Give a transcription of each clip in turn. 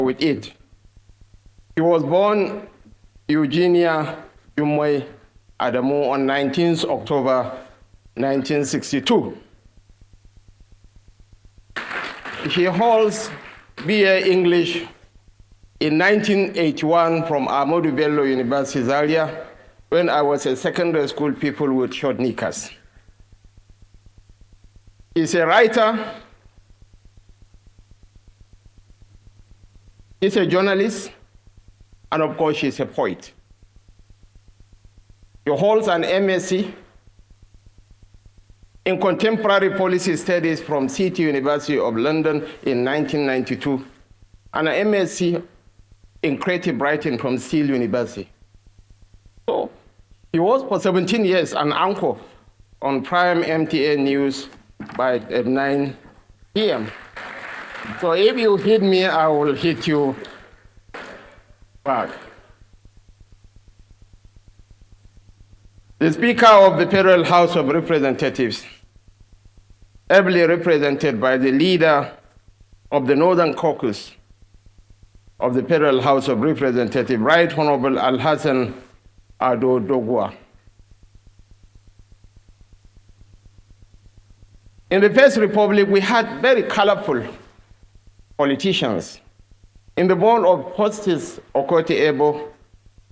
with it. He was born Eugenia Jumoy Adamu on 19th October 1962. He holds BA English in 1981 from Ahmadu Bello University, Zaria, when I was a secondary school pupil with short knickers. He's a writer, he's a journalist, and of course, he's a poet. He holds an MSc in Contemporary Policy Studies from City University of London in 1992, and an MSc in Creative Writing from Steele University. So he was for 17 years an anchor on Prime MTA News at 9 p.m. So if you hit me, I will hit you back. The Speaker of the Federal House of Representatives, ably represented by the leader of the Northern Caucus of the Federal House of Representatives, Right Honorable Al-Hassan Ado Dogwa. In the First Republic, we had very colorful politicians. In the board of Hostis Okoti Ebo,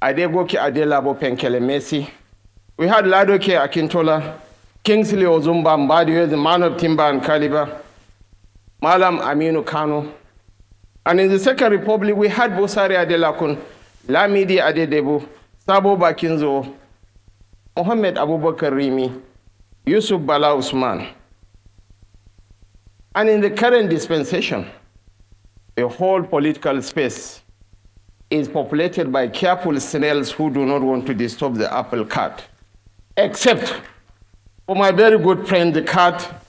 Adegoke Adelabo Penkele Messi, we had Ladoke Akintola, Kingsley Ozumba Mbadiwe, the man of timber and caliber, Malam Aminu Kano. And in the Second Republic, we had Bosari Adelakun, Lamidi Adedebu, Sabo Bakinzo, Mohammed Abubakar Rimi, Yusuf Bala-Usman. And in the current dispensation, the whole political space is populated by careful snails who do not want to disturb the apple cart, except for my very good friend, the cat,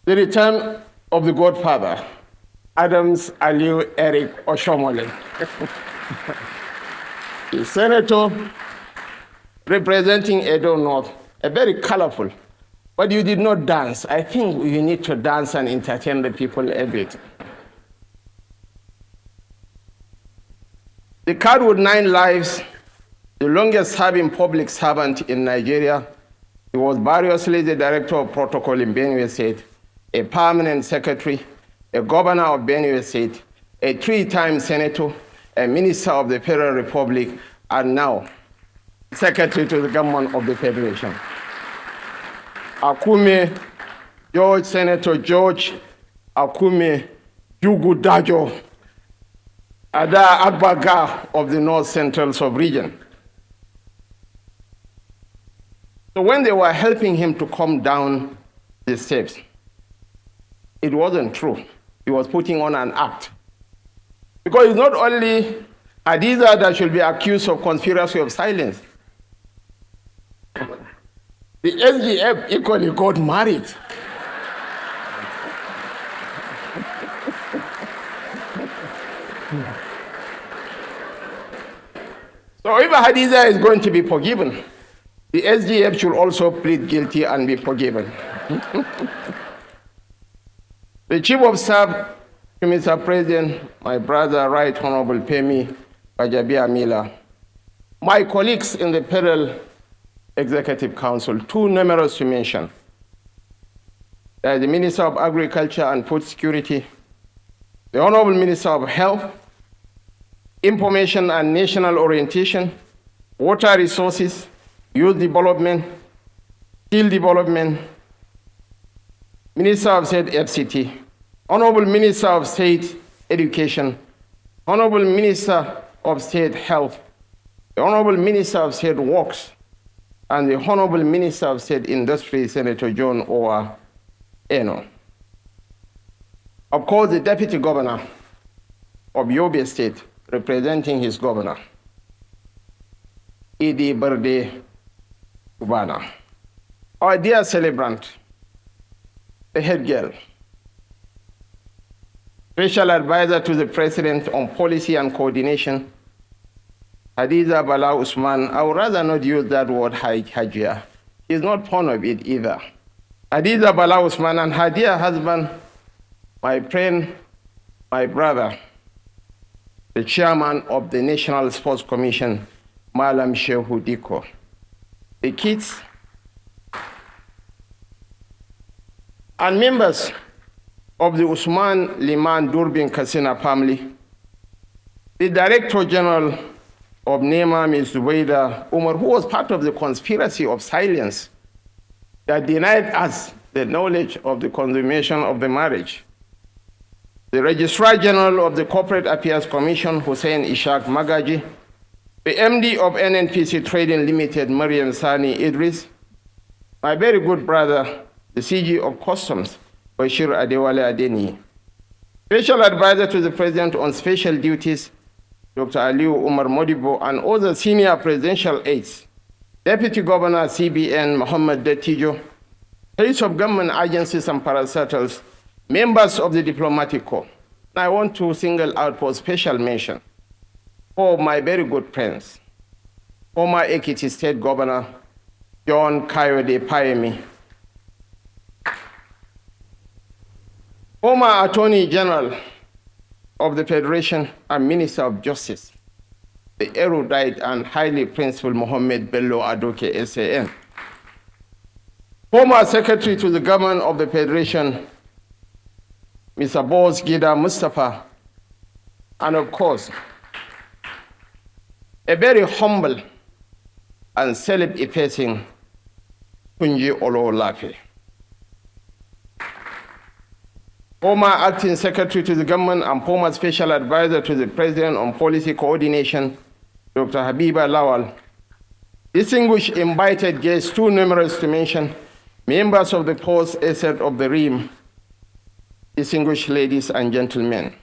the return of the godfather, Adams Aliu Eric Oshomole. The senator representing Edo North, a very colorful, but you did not dance. I think you need to dance and entertain the people a bit. The card with 9 lives, the longest serving public servant in Nigeria. He was variously the director of protocol in Benue State, a permanent secretary, a governor of Benue State, a 3-time senator, a minister of the Federal Republic, and now secretary to the government of the Federation. Akume George, Senator George Akume Jugu Dajo, Ada Agbaga of the North Central Sub-region. So when they were helping him to come down the steps, it wasn't true. He was putting on an act. Because it's not only Hadiza that should be accused of conspiracy of silence. The SGF equally got married. So if Hadiza is going to be forgiven, the SGF should also plead guilty and be forgiven. The Chief of Staff to Mr. President, my brother, Right Honorable Pemi Bajabia Mila, my colleagues in the Federal Executive Council, too numerous to mention. The Minister of Agriculture and Food Security, the Honorable Minister of Health, Information and National Orientation, Water Resources, Youth Development, Skill Development, Minister of State FCT, Honorable Minister of State Education, Honorable Minister of State Health, the Honorable Minister of State Works, and the Honorable Minister of State Industry, Senator John Owa Eno. Of course, the Deputy Governor of Yobe State, representing his governor, Idi Berde Kubana. Our dear celebrant, the head girl, Special Advisor to the President on Policy and Coordination, Hadiza Bala-Usman. I would rather not use that word Hajia. He's not fond of it either. Hadiza Bala-Usman and her dear husband, my friend, my brother, the chairman of the National Sports Commission, Malam Shehu Diko, the kids, and members of the Usman Liman Durbin Kasina family, the Director General of NEMA, Ms. Zubaida Umar, who was part of the conspiracy of silence that denied us the knowledge of the consummation of the marriage, the Registrar General of the Corporate Affairs Commission, Hussein Ishaq Magaji, the MD of NNPC Trading Limited, Mariam Sani Idris, my very good brother, the CG of Customs, Bashir Adewale Adeni, Special Advisor to the President on Special Duties, Dr. Aliu Umar Modibo, and other senior presidential aides, Deputy Governor CBN Mohammed Detijo, heads of government agencies and parastatals, members of the diplomatic corps. And I want to single out for special mention for my very good friends, former Ekiti State Governor John Kayode Payemi, former Attorney General of the Federation and Minister of Justice, the erudite and highly principled Mohammed Bello Adoke SAN, former Secretary to the Government of the Federation, Mr. Boss Gida Mustafa, and of course, a very humble and self-effacing Kunji Ololafe, former Acting Secretary to the Government and former Special Advisor to the President on Policy Coordination, Dr. Habiba Lawal, distinguished invited guests too numerous to mention, members of the post asset of the RIM, distinguished ladies and gentlemen.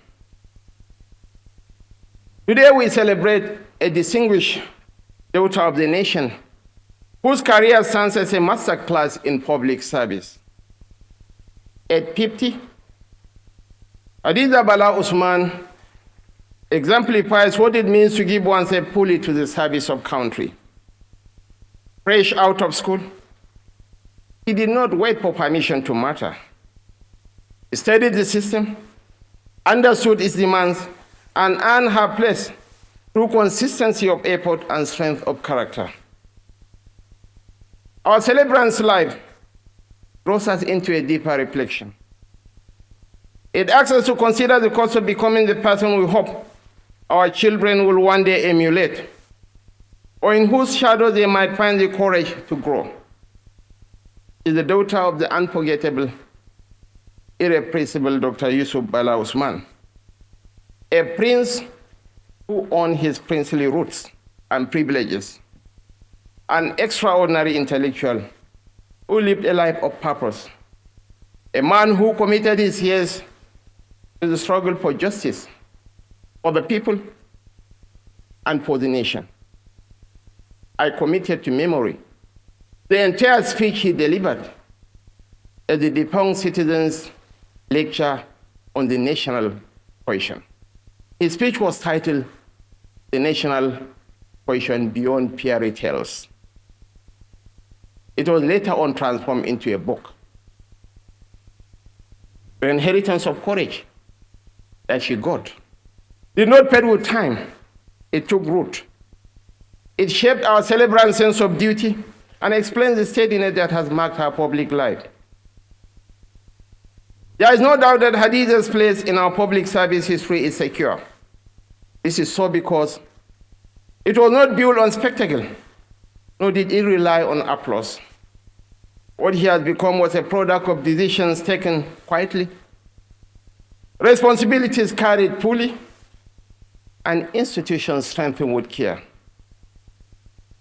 Today we celebrate a distinguished daughter of the nation whose career stands as a masterclass in public service. At 50, Hadiza Bala-Usman exemplifies what it means to give oneself fully to the service of country. Fresh out of school, he did not wait for permission to matter. He studied the system, understood its demands, and earned her place through consistency of effort and strength of character. Our celebrant's life draws us into a deeper reflection. It asks us to consider the cost of becoming the person we hope our children will one day emulate, or in whose shadow they might find the courage to grow. She is the daughter of the unforgettable, irrepressible Dr. Yusuf Bala-Usman, a prince who owned his princely roots and privileges, an extraordinary intellectual who lived a life of purpose, a man who committed his years to the struggle for justice, for the people, and for the nation. I committed to memory the entire speech he delivered at the defunct Citizens Lecture on the National Question. His speech was titled, "The National Question Beyond Fairy Tales." It was later on transformed into a book, The Inheritance of Courage that she got did not fade with time. It took root. It shaped our celebrant sense of duty and explains the steadiness that has marked her public life. There is no doubt that Hadiza's place in our public service history is secure. This is so because it was not built on spectacle, nor did it rely on applause. What he has become was a product of decisions taken quietly, responsibilities carried fully, and institutions strengthened with care.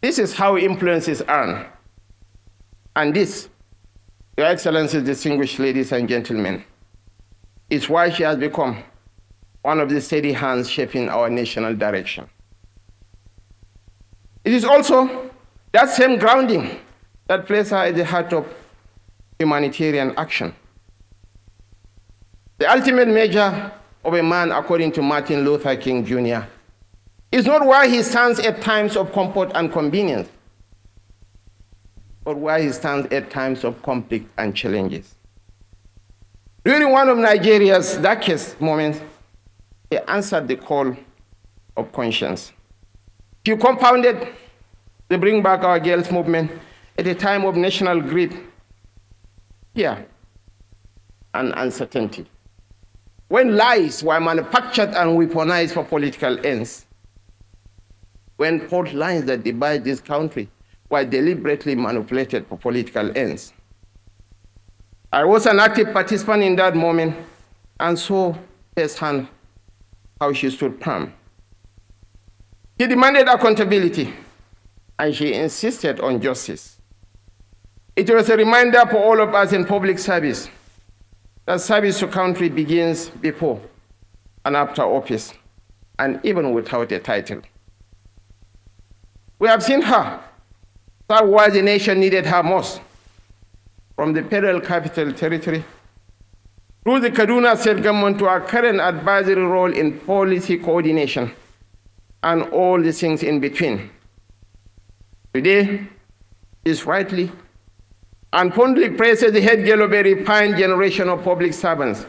This is how influence is earned. And this, Your Excellencies, distinguished ladies and gentlemen, is why she has become one of the steady hands shaping our national direction. It is also that same grounding that places her at the heart of humanitarian action. The ultimate measure of a man, according to Martin Luther King Jr., is not why he stands at times of comfort and convenience, but why he stands at times of conflict and challenges. During one of Nigeria's darkest moments, he answered the call of conscience. You compounded the Bring Back Our Girls movement at a time of national grief, fear, and uncertainty, when lies were manufactured and weaponized for political ends, when fault lines that divide this country were deliberately manipulated for political ends. I was an active participant in that moment and saw firsthand how she stood firm. She demanded accountability, and she insisted on justice. It was a reminder for all of us in public service that service to country begins before and after office, and even without a title. We have seen her serve where the nation needed her most, from the Federal Capital Territory through the Kaduna State Government to our current advisory role in policy coordination and all the things in between. Today, is rightly and fondly praises the head girl of a refined generation of public servants,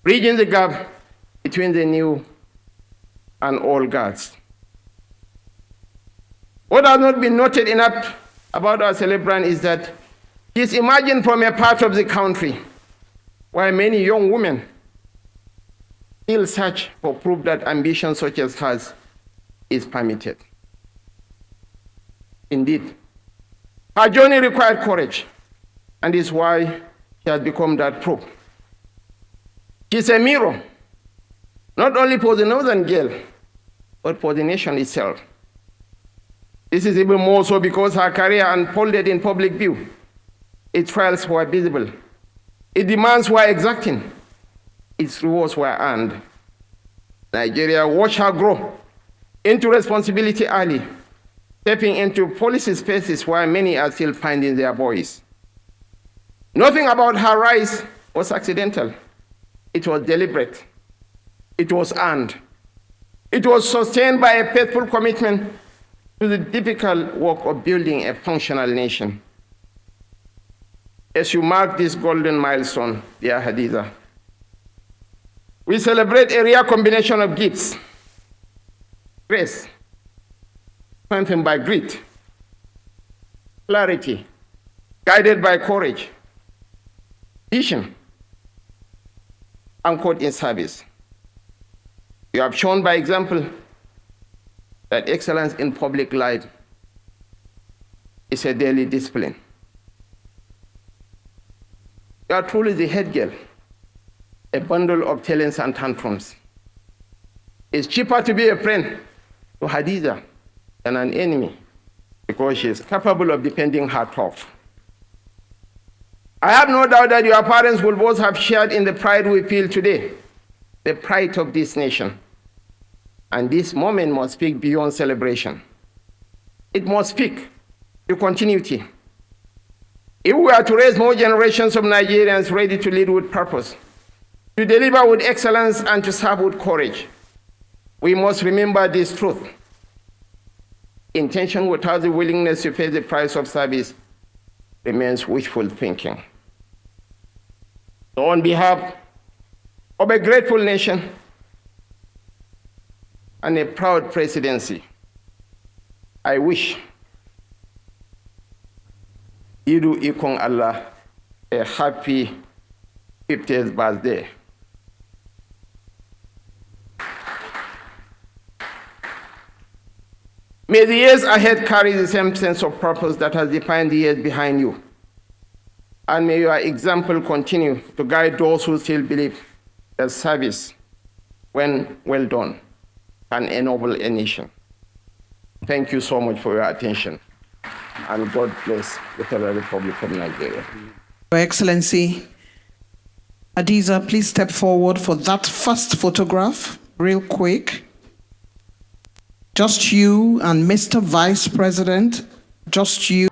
bridging the gap between the new and old guards. What has not been noted enough about our celebrant is that he is emerging from a part of the country where many young women still search for proof that ambition such as hers is permitted. Indeed, her journey required courage, and is why she has become that proof. She's a mirror, not only for the northern girl, but for the nation itself. This is even more so because her career unfolded in public view. Its trials were visible. Its demands were exacting. Its rewards were earned. Nigeria watched her grow into responsibility early, stepping into policy spaces where many are still finding their voice. Nothing about her rise was accidental. It was deliberate. It was earned. It was sustained by a faithful commitment to the difficult work of building a functional nation. As you mark this golden milestone, dear Hadiza, we celebrate a rare combination of gifts: grace, strengthened by grit; clarity, guided by courage; vision, anchored in service. You have shown by example that excellence in public life is a daily discipline. You are truly the head girl, a bundle of talents and tantrums. It's cheaper to be a friend to Hadiza than an enemy, because she is capable of defending her turf. I have no doubt that your parents will both have shared in the pride we feel today, the pride of this nation. And this moment must speak beyond celebration. It must speak to continuity. If we are to raise more generations of Nigerians ready to lead with purpose, to deliver with excellence, and to serve with courage, we must remember this truth: intention without the willingness to pay the price of service remains wishful thinking. So on behalf of a grateful nation and a proud presidency, I wish Idu Ikong Allah a happy 50th birthday. May the years ahead carry the same sense of purpose that has defined the years behind you. And may your example continue to guide those who still believe that service, when well done, can ennoble a nation. Thank you so much for your attention, and God bless the Federal Republic of Nigeria. Your Excellency, Hadiza, please step forward for that first photograph, real quick. Just you and Mr. Vice President, just you.